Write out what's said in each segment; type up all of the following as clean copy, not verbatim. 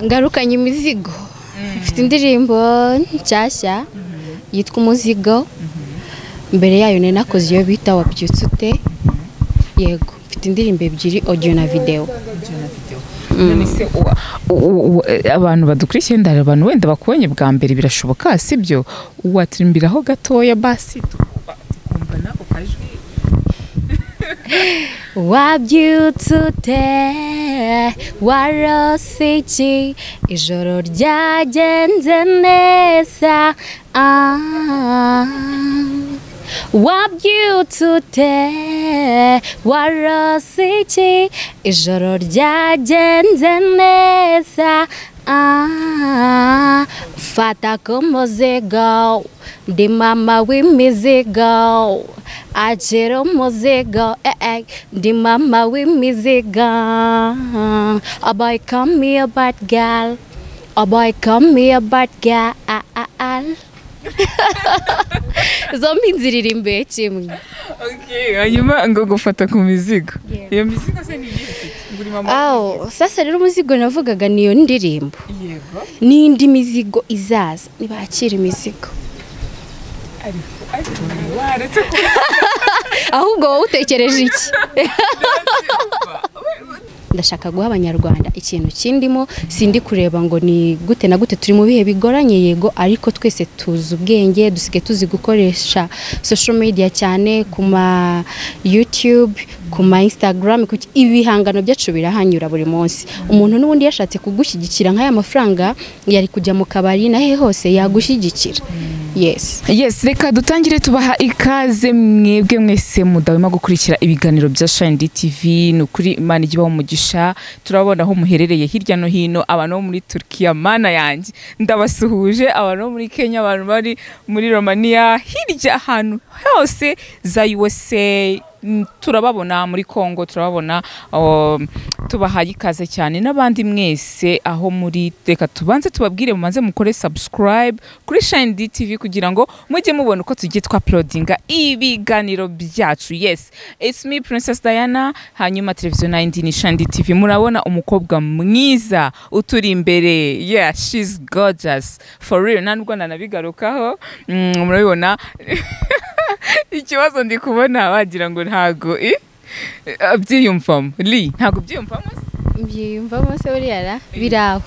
ngarukanye imizigo mfite indirimbo nshyashya yitwa umuzigo mbere yayo nari nakoze iyo bita wabyutse ute yego mfite indirimbo ebyiri audio na video nise abantu badukurikiye ndara abantu wenda bakubonye bwa mbere birashoboka sibyo watirimbiraho gatoya basi tukumva nako kajwi wabyutse ute warose iki ijoro ryagenze neza wabyutse ute warose iki ijoro ryagenze neza fata ku muzigo ndi mama w'imizigo akira umuzigo ndi mama w'imizigo boy call me a bad girl boy call me a bad girl zombi nziririmbe kimwe hanyuma ngo gufata ku mizigo iyo mizigo se ni nguri mama sasa rero umuzigo navugaga niyo ndirimbo yego n'indi mizigo izaza nibakira imizigo waretse ko ahubwo wowe utekereje iki ndashaka guha abanyarwanda ikintu kindimo sindi kureba ngo ni gute na gute turi mu bihe bigoranye yego ariko twese tuzi ubwenge dusige tuzi gukoresha social media cyane kuma YouTube kuma Instagram ibihangano byacu birahanyura buri munsi umuntu n'ubundi yashatse kugushyigikira nk'aya mafaranga yari kujya mu kabari nahe hose yagushyigikira yes reka dutangire tubaha ikaze mwebwe mwese mudahwema gukurikira ibiganiro bya Shine TV n'ukuri Imana igibaho umugisha turabona aho muherereye hirya no hino abantu bo muri Turkiya mana yanjye ndabasuhuje abantu bo muri Kenya abantu bari muri Romania hirya ahantu hose za USA turababona muri Kongo turababona tubahaye ikaze cyane n'abandi mwese aho muri reka tubanze tubabwire mumanze mukore subscribe kuri Shine TV kugira ngo mujye mubona uko tugiye uploadinga ibiganiro byacu yes it's me Princess Diana hanyuma televiziyo 9 ni Shine TV murabona umukobwa mwiza uturi imbere yeah she's gorgeous for real nandwa nanabigarukaho murabibona ikibazo ndi kubona wagira ngo ntago byiyumvamo li ntago byiyumvamo se buriya biraho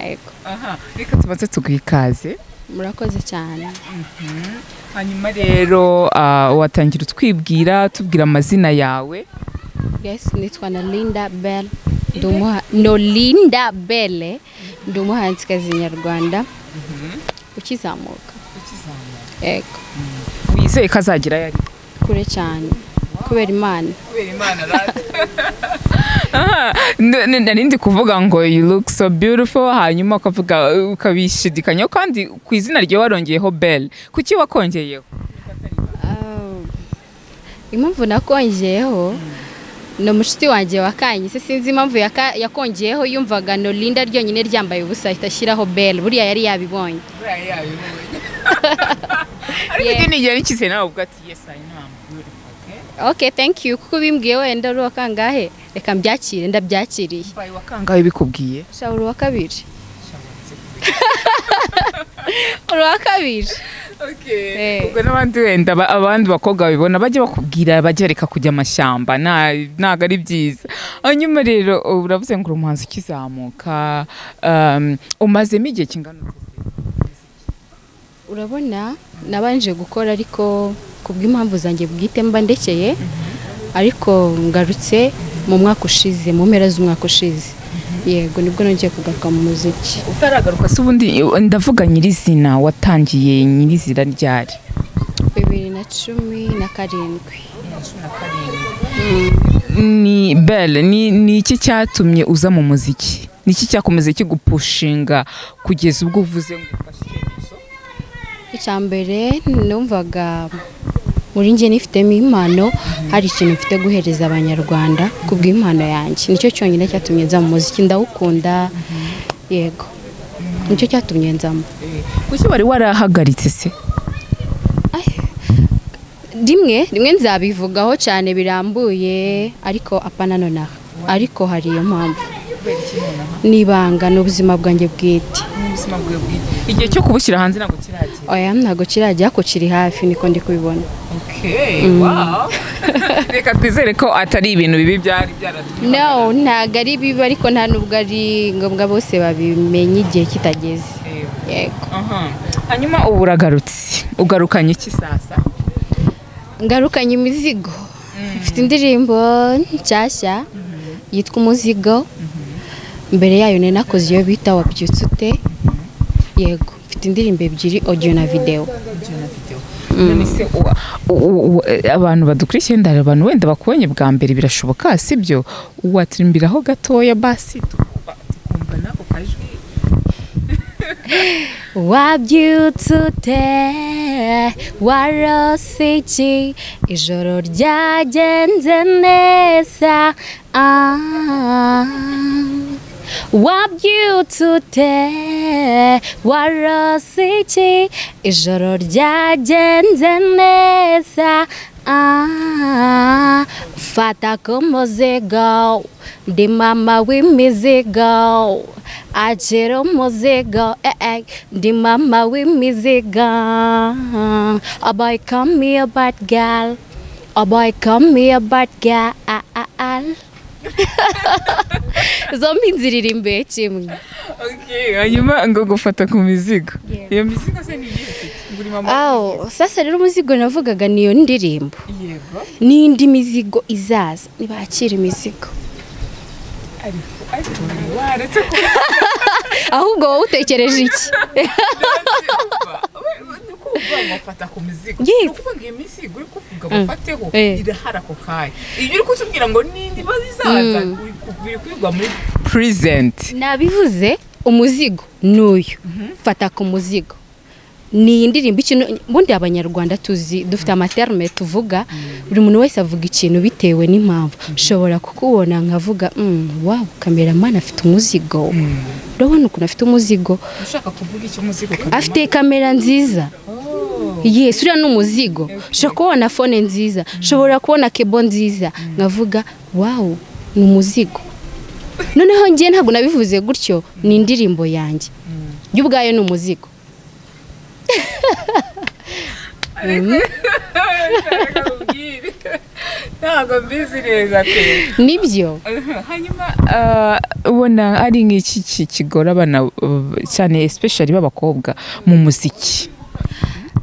yego reka tubanze tugwikaze murakoze cyane hanyuma rero watangira utwibwira tubwira amazina yawe yes nitwa Linda Bell Linda Bell ndi umuhanzikazi nyarwanda ukizamuka yego wizeye kazagira yari kure cyane kubera Imana narindi kuvuga ngo you look so beautiful hanyuma ukavuga ukabishidikanya kandi ku izina rye warongeyeho Bell kuki wakongeyeho impamvu nakongeyeho no mushiti wanjye wakanye se sinzi impamvu yakongeyeho yumvaga no Linda ryonyine ryambaye ubusa itashyiraho Bell buriya yari yabibonye ariko ni yari kise nawe ubwo ati yes I know okay thank you kuko bimbwiye wenda uri wakangahe reka mbyakire ndabyakiriye bayi wakangahe bikubwiye shawuru wa kabiri uri wa kabiri okay ubwo n'abandi wenda abandi bakobwa babibona bajye bakubwira bajye reka kujya amashyamba ntago ari byiza hanyuma rero uravuze ngo umuhanzi ukizamuka umazemo igihe kingana urabona nabanje gukora ariko kubw'impamvu zanjye bwite mba ndekeye ariko ngarutse mu mwaka ushize mu mpera z'umwaka ushize yego nibwo nongeye kugaruka mu muziki utaragaruka se ubundi ndavuga nyirizina watangiye nyirizina ryari 2017 ni Bell ni iki cyatumye uza mu muziki ni iki cyakomeze kigupushinga kugeza ubwo uvuze ngo ufashe icyambere numvaga muri nje nifitemo impano hari ikintu mfite guhereza abanyarwanda kubw'impano yanjye nicyo cyonyine cyatumye nza mu muziki ndawukunda yego nicyo cyatumye nzamo kuki wari warahagaritse se rimwe nzabivugaho cyane birambuye ariko apana nonaha ariko hari iyo mpamvu kubera iki nonaha nibanga n'ubuzima bwanjye bwite ubuzima bwawe bwite igihe cyo kubushyira hanze ntabwo kiragera oya ntabwo kirajya ko kiri hafi niko ndi kubibona okay wow reka twizere ko atari ibintu bibi byari byaratuma no ntabwo ari bibi ariko nta nubwo ari ngombwa bose babimenye igihe kitageze yego hanyuma ubu uragarutse ugarukanye iki sasa ngarukanye imizigo mfite indirimbo nshyashya yitwa umuzigo mbere yayo nari nakoze iyo bita wabyutse ute yego mfite indirimbo ebyiri audio na video none se abantu badukurikiye ndari abantu wenda bakubonye bwa mbere birashoboka sibyo watirimbiraho gatoya basi tukumva nako kajwi wabyutse ute warose iki ijoro ryagenze neza wabyutse ute warose iki ijoro ryagenze neza fata ku muzigo ndi mama w'imizigo akira umuzigo ndi mama w'imizigo a boy call me a bad girl a boy call me a bad girl zombi nziririmbe kimwe hanyuma ngo gufata ku mizigo iyo mizigo se ni sasa rero umuzigo navugaga niyo ndirimbo n'indi mizigo izaza nibakira imizigo ahubwo wowe utekereje iki bafata ku mizigo kuvuga iyo mizigo uri kuvuga bafateho irahara ko kaye iyo uri kutubwira ngo nindi bazizaza uri kwigwa muri present nabivuze umuzigo n'uyu fata ku muzigo ni indirimbo ikintu bundi abanyarwanda tuzi dufite amaterme tuvuga buri muntu wese avuga ikintu bitewe n'impamvu ushobora kukubona nkavuga wow cameraman afite umuzigo urabona ukuntu afite umuzigo ushaka kuvuga icyo umuzigo afite kamera nziza yes uriya n'umuzigo ushobora kubona phone nziza ushobora kubona kebo nziza nkavuga wow ni umuzigo noneho ngiye ntabwo nabivuze gutyo ni indirimbo yanjye y'ubwayo ni umuzigo ntabwo mbizi neza pe nibyo hanyuma ubona ari nk'iki kigora abana cyane especially b'abakobwa mu muziki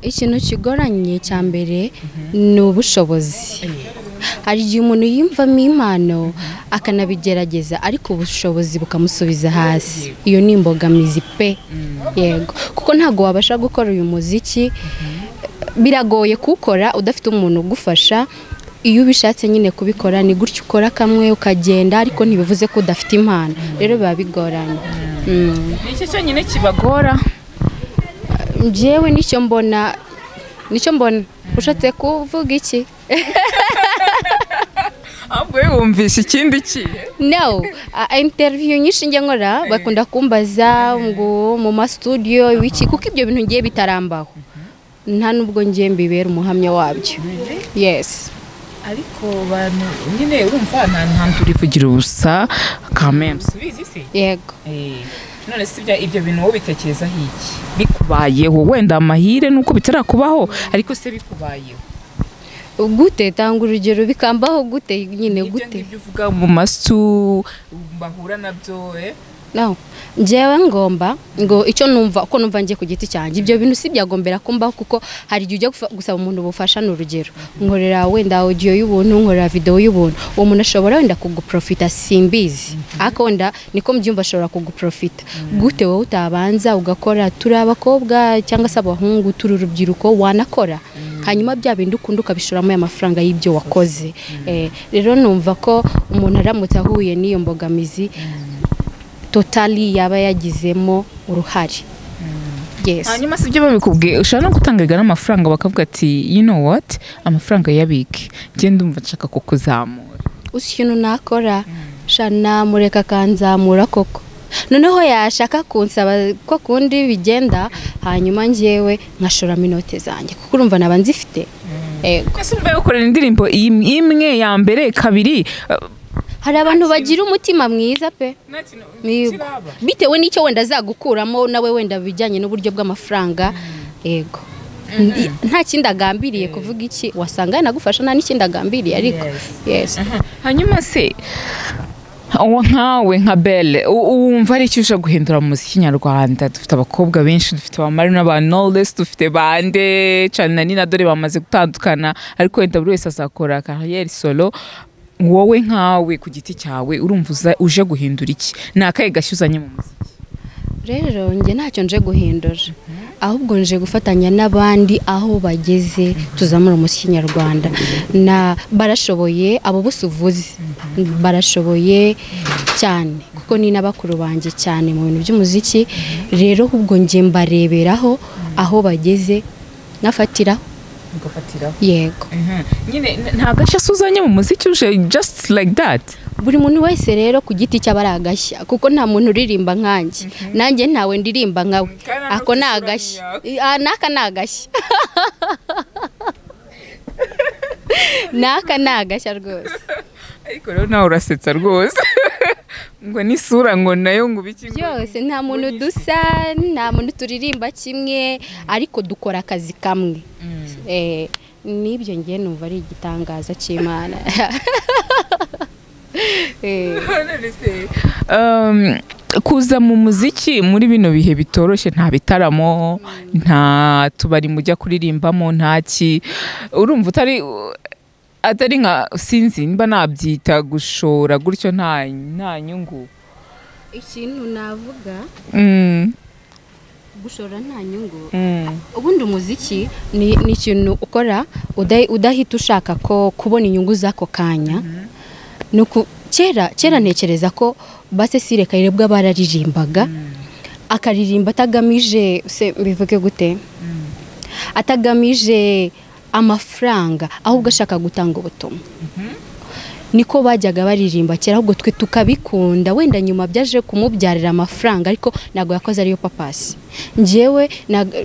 ikintu kigoranye cya mbere ni ubushobozi hari igihe umuntu yiyumvamo impano akanabigerageza ariko ubushobozi bukamusubiza hasi iyo ni imbogamizi pe yego kuko ntabwo wabasha gukora uyu muziki biragoye kuwukora udafite umuntu ugufasha iyo ubishatse nyine kubikora ni gutyo ukora kamwe ukagenda ariko ntibivuze ko udafite impano rero biba bigoranye nicyo cyonyine kibagora njyewe nicyo mbona ushatse kuvuga iki ahubwo wumvisha ikindi ki no interview nyinshi njye nkora bakunda kumbaza ngo mu ma studio wiki kuko ibyo bintu ngiye bitarambaho nta nubwo ngiye mbibera umuhamya wabyo yes ariko bantu nyine urumva nta turivugira ubusa kameme subizi se yego none sibya ibyo bintu wowe bitekereza hiki bikubayeho wenda amahire nuko bitarakubaho ariko se bikubayeho gute tanga urugero bikambaho gute nyine gute ibyo uvuga mu masu bahura nabyo no njyewe ngomba ngo icyo numva uko numva ngiye ku giti cyanjye ibyo bintu si byagombera kumbaho kuko hari igihe ujya gusaba umuntu ubufasha n'urugero nkorera wenda audio y'ubuntu nkorera video y'ubuntu uwo muntu ashobora wenda kuguprofita simbizi ariko wenda niko mbyumva ashobora kuguprofita gute wowe utabanza ugakora turi abakobwa cyangwa se abahungu turi urubyiruko wanakora hanyuma bya bindi ukunda ukabishoramo amafaranga y'ibyo wakoze rero numva ko umuntu aramutse ahuye n'iyo mbogamizi totally yaba yagizemo uruhare yes hanyuma sibyo babikubwiye ushaka no gutangaga n'amafaranga bakavuga ati you know what amafaranga yabike genda umva nshaka kukuzamura ikintu nakora shana mureka kanzamura koko noneho yashaka kunsaba ko kundi bigenda hanyuma njyewe nkashora minote zanjye kuko urumva naba nzifite kwese umva gukorera indirimbo imwe ya mbere kabiri hari abantu bagira umutima mwiza pe bitewe n'icyo wenda azagukuramo nawe wenda bijyanye n'uburyo bw'amafaranga yego nta kindi agambiriye kuvuga iki wasanga yanagufasha nta n'ikindi agambiriye ariko yes hanyuma se nkawe nka Belle wumva ari icyo uje guhindura mu muziki nyarwanda dufite abakobwa benshi dufite abamari n'abantu knowless dufite bande cyane na Dore bamaze gutandukana ariko wenda buri wese azakora carrière solo wowe nkawe ku giti cyawe urumva uje guhindura iki ni akahe gashyuzanye mu muziki rero njye ntacyo nje guhindura ahubwo nje gufatanya n'abandi aho bageze tuzamura umuziki nyarwanda na barashoboye abo bose uvuze barashoboye cyane kuko ni n'abakuru banjye cyane mu bintu by'umuziki rero ahubwo nje mbareberaho aho bageze nafatiraho yego nyine nta gashya suzanye mu muziki uje just like that buri muntu wese rero ku giti cy'abari agashya kuko nta muntu uririmba nkanjye nanjye ntawe ndirimba nkawe ako ni agashya naka ni agashya naka ni agashya rwose ariko rero nawe urasetsa rwose ngo n'isura ngo nayo ngo biki byose nta muntu dusa nta muntu turirimba kimwe ariko dukora akazi kamwe n'ibyo ngiye numva ari igitangaza cy'Imana kuza mu muziki muri bino bihe bitoroshye nta bitaramo nta tubari mujya kuririmbamo ntaki urumva atari nka sinzi mba nabyita gushora gutyo nta nyungu ikintu navuga gushora nta nyungu ubundi umuziki ni ikintu ukora udahita ushaka ko kubona inyungu z'ako kanya nuko kera ntekereza ko base sire kayirebwa bararirimbaga akaririmba atagamije bivuge gute atagamije amafaranga ahubwo ashaka gutanga ubutumwa niko bajyaga baririmba kera ahubwo twe tukabikunda wenda nyuma byaje kumubyarira amafaranga ariko nago yakoze ariyo papasi njyewe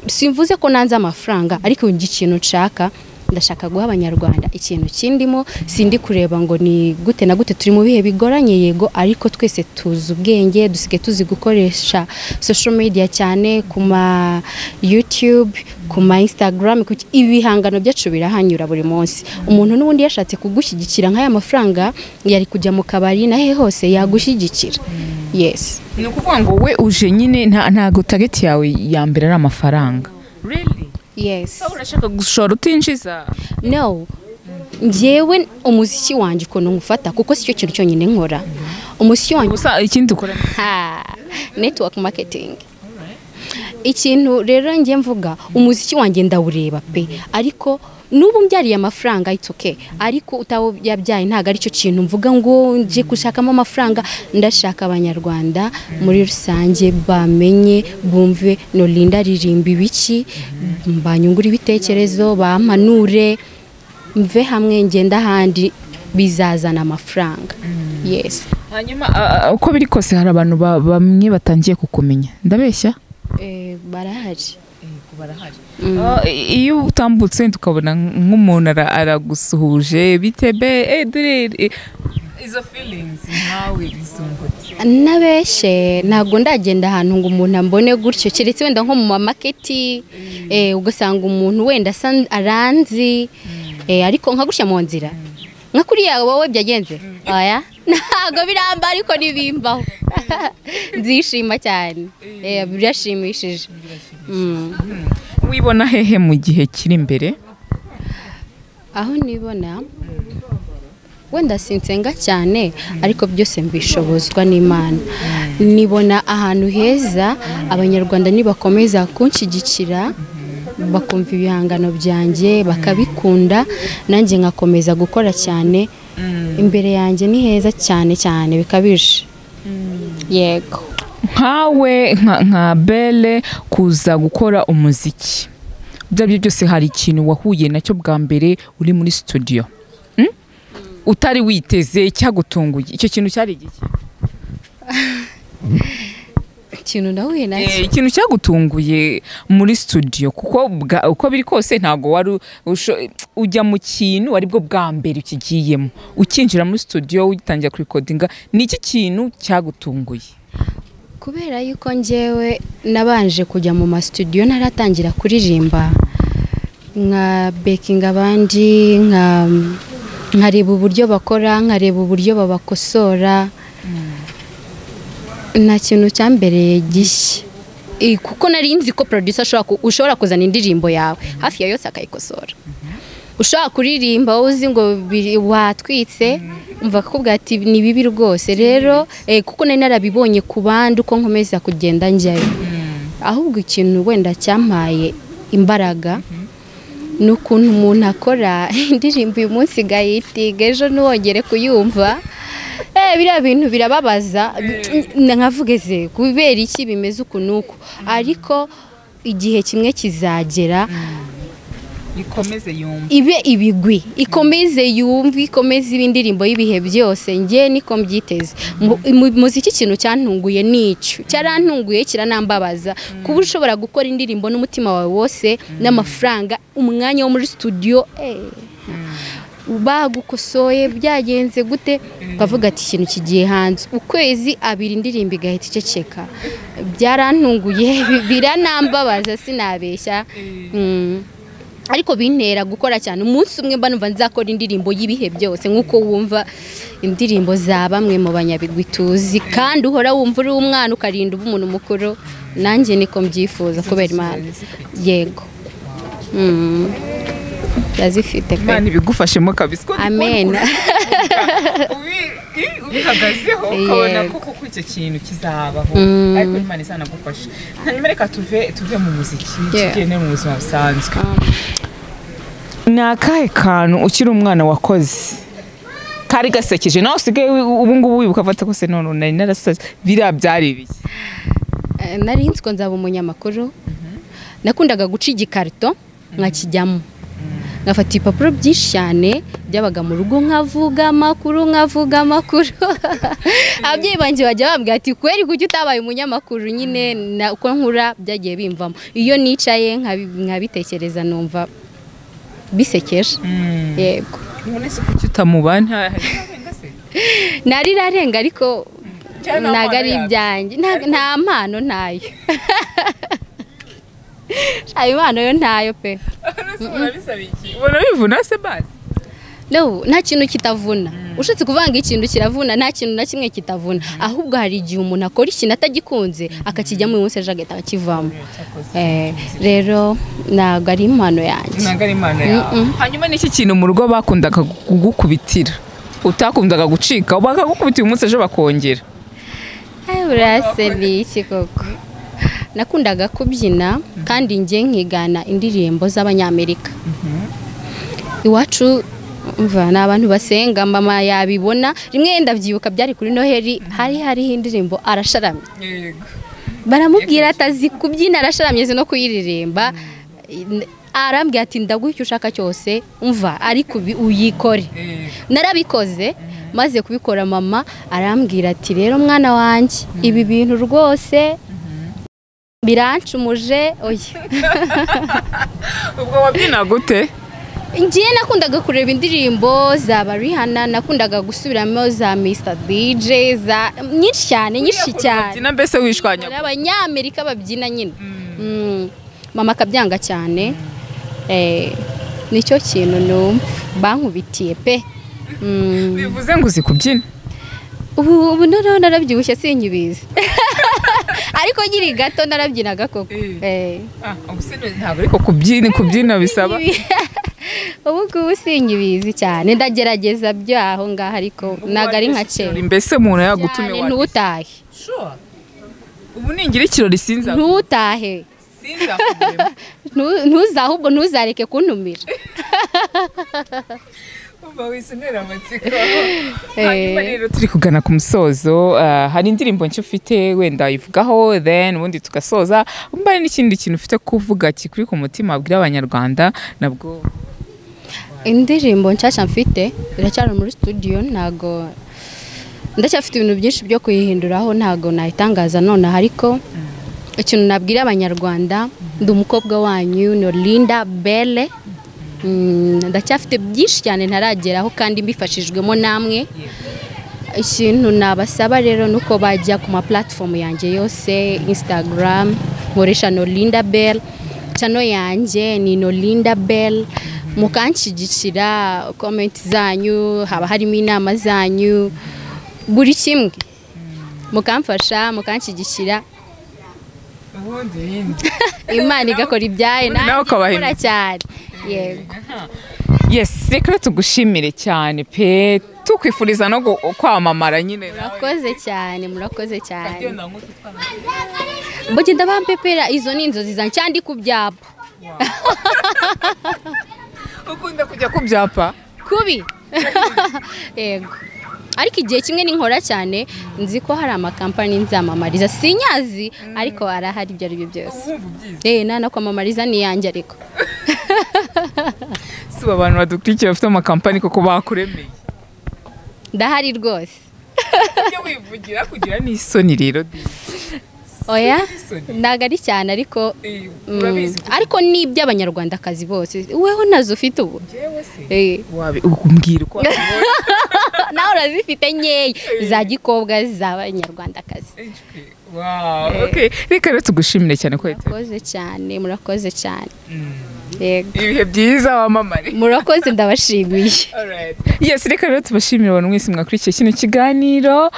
simvuze ko nanze amafaranga ariko ikintu nshaka ndashaka guha abanyarwanda ikintu kindimo sindi kureba ngo ni gute na gute turi mu bihe bigoranye yego ariko twese tuzi ubwenge dusige tuzi gukoresha social media cyane kuma YouTube kuma Instagram ibihangano byacu birahanyura buri munsi umuntu n'ubundi yashatse kugushyigikira nk'aya mafaranga yari kujya mu kabari nahe hose yagushyigikira yes ni ukuvuga ngo we uje nyine ntago target yawe ya mbere ari amafaranga really yes urashaka gushora utinjiza no njyewe umuziki wanjye ukuntu ngufata kuko sicyo kintu cyonyine nkora umuziki wanjye gusa ikindi ukora network marketing ikintu rero njye mvuga umuziki wanjye ndawureba pe ariko nubu mbyariye amafaranga it's okay ariko utawo yabyaye ntago ari cyo kintu mvuga ngo nje gushakamo amafaranga ndashaka abanyarwanda muri rusange bamenye bumve no Linda ririmba ibiki mbanyungura ibitecyerezo bampanure mve hamwe ngenda handi bizazana amafaranga yes hanyuma uko biri kose hari abantu bamwe batangiye kukumenya ndabeshya barahari iyo utambutse tukabona nk'umuntu aragusuhuje bitebe Dore izo feelings nkawe bizungutse nabeshe ntago ndagenda ahantu ngo umuntu ambone gutyo keretse wenda nko mu marketi ugasanga umuntu wenda aranzi ariko nka gutya mu nzira nka kuriya wowe byagenze oya ntago biramba ariko nibimbaho nzishima cyane birashimishije wibona hehe mu gihe kiri imbere aho nibona wenda sinsenga cyane ariko byose mbishobozwa n'Imana nibona ahantu heza abanyarwanda nibakomeza kunshyigikira bakumva ibihangano byanjye bakabikunda nanjye ngakomeza gukora cyane imbere yanjye ni heza cyane cyane bikabije yego nkawe nka Belle kuza gukora umuziki byabyo byose hari ikintu wahuye nacyo bwa mbere uri muri studio utari witeze cyagutunguye icyo kintu cyari igiki ikintu nahuye nacyo ikintu cyagutunguye muri studio kuko uko biri kose ntago wari ujya mu kintu ari bwo bwa mbere ukigiyemo ukinjira muri studio ugitangira recordinga ni iki kintu cyagutunguye kubera yuko njyewe nabanje kujya mu ma studio naratangira kuririmba nka baking abandi nkareba uburyo bakora nkareba uburyo babakosora nta kintu cyambereye gishya kuko nari nzi ko producer ushobora kuzana indirimbo yawe hafi ya yose akayikosora ushaka kuririmba uzi ngo watwitse umva akubwira ati ni bibi rwose rero kuko nari narabibonye ku bandi uko nkomeza kugenda njyayo ahubwo ikintu wenda cyampaye imbaraga n'ukuntu umuntu akora indirimbo uyu munsi gahitiga ejo ntiwongere kuyumva biriya bintu birababaza nkavugeze kubera iki bimeze uku ariko igihe kimwe kizagera ikomeze yumva ibe ibigwi ikomeze yumva ikomeze ibindirimbo y'ibihe byose ngiye niko mbyiteze muziki ikintu cyantunguye n'icyo cyarantunguye kiranambabaza kuba ushobora gukora indirimbo n'umutima wawe wose n'amafaranga umwanya wo muri studio bagukosoye byagenze gute ukavuga ati ikintu kigiye hanze ukwezi abiri indirimbo igahita iceceka byarantunguye biranambabaza sinabeshya ariko bintera gukora cyane umunsi umwe mba numva nzakora indirimbo y'ibihe byose nk'uko wumva indirimbo za bamwe mu banyabigwi tuzi kandi uhora wumva uri umwana ukarinda uba umuntu mukuru nanjye niko mbyifuza kubera Imana yego yazifite pe Imana ibigufashemo kabisa amen ubihagazeho ukabona koko ko icyo kintu kizabaho ariko Imana izanagufasha hanyuma reka tuve mu muziki tugende mu buzima busanzwe ni akahe kantu ukiri umwana wakoze kari gasekeje nawe usigaye ubu ngubu wibuka afata ko se none nari narasaze biriya byari ibiki nari nzi ko nzaba umunyamakuru nakundaga guca igikarito nkakijyamo ngafata ibipapuro byinshi cyane byabaga mu rugo nkavuga amakuru ababyeyi banjye bajya bambwira ati kweri kuki utabaye umunyamakuru nyine uko nkura byagiye bimvamo iyo nicaye nkabitekereza numva bisekeje yego none se kuki utamubana nari rarenga ariko ntago ari ibyanjye nta mpano ntayo impano yo ntayo pe ubona bivuna se basi no nta kintu kitavuna ushatse kuvanga ikintu kiravuna nta kintu na kimwe kitavuna ahubwo hari igihe umuntu akora ikintu atagikunze akakijyamo uyu munsi ejo agahita akivamo rero ntabwo ari impano yanjye hanyuma n'iki kintu mu rugo bakundaga kugukubitira utakundaga gucika bakagukubita uyu munsi ejo bakongera burase ni iki koko nakundaga kubyina kandi njye nkigana indirimbo z'abanyamerika iwacu ni abantu basenga mama yabibona rimwe ndabyibuka byari kuri Noheli hariho indirimbo arasharamye baramubwira atazi kubyina arasharamye no kuyiririmba arambwira ati ndaguha icyo ushaka cyose umva ariko uyikore narabikoze maze kubikora mama arambwira ati rero mwana wanjye ibi bintu rwose birancumuje oya ubwo wabyina gute ngiye nakundaga kureba indirimbo za Rihanna nakundaga gusubiramo za Mr DJ za nyinshi cyane mbese wishwanya abanyamerika babyina nyine mama akabyanga cyane nicyo kintu numva bankubitiye pe bivuze ngo uzi kubyina ubu narabyibushye sinyibizi ariko nkiri gato narabyinaga koko ntabwo ariko kubyina bisaba ubu ngubu sinyibizi cyane ndagerageza byaho ngaho ariko ntabwo ari nka kera mbese umuntu yagutume wawe ntutahe ubu ningira ikirori sinza ntutahe ahubwo ntuzareke kuntumira hanyuma rero turi kugana ku musozo hari indirimbo nshya ufite wenda ivugaho then ubundi tugasoza mbaye n'ikindi kintu ufite kuvuga kikuri ku mutima wabwira abanyarwanda nabwo indirimbo nshyashya mfite iracyari muri studio ndacyafite ibintu byinshi byo kuyihinduraho ntago nayitangaza nonaha ariko ikintu nabwira abanyarwanda ndi umukobwa wanyu Nolinda Belle ndacyafite byinshi cyane ntarageraho kandi mbifashijwemo namwe ikintu nabasaba rero nuko bajya ku ma platform yanjye yose Instagram nkoresha Nolinda Belle channel yanjye ni Nolinda Belle mukanshyigikira comment zanyu haba harimo inama zanyu buri kimwe mukamfasha mukanshyigikira Imana igakora ibyaye nawe ukabahora cyane yego yes reka tugushimire cyane pe tukwifuriza no kwamamara nyine murakoze cyane Mbogenda bampepera izo ni inzozi zanjye cyandi ku byapa ukunda kujya ku byapa kubi yego ariko igihe kimwe ninkora cyane nzi ko hari amakampani nzamamariza sinyazi ariko arahari ibyo ari byo byose nana kwamamariza ni yanjye ariko si abantu badukurikira bafite amakampani koko bakuremeye ndahari rwose ibyo wivugira kugira n'isoni rero oya ntago ari cyane ariko ariko ni iby'abanyarwandakazi bose weho nazo ufite ubu umbwira uko nawe urazifite nkeya za gikobwa z'abanyarwandakazi reka rero tugushimire cyane ko murakoze cyane ibihe byiza wamamare murakoze ndabashimiye yes reka rero tubashimire abantu mwese mwakurikiye kino kiganiro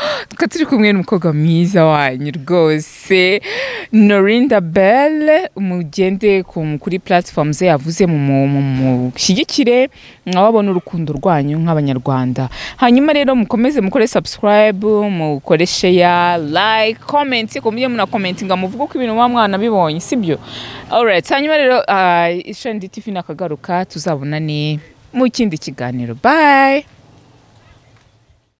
turi kumwe n'umukobwa mwiza wanyu rwose Nolinda Belle mugende kuri platform ze yavuze mu shyigikire mwabona urukundo rwanyu nk'abanyarwanda hanyuma rero mukomeze mukore subscribe mukore share like comment ko mujye muna commentinga muvuga ko ibintu mwana bibonye sibyo alright hanyuma rero Shine TV nakagaruka tuzabona ni mu kindi kiganiro bye.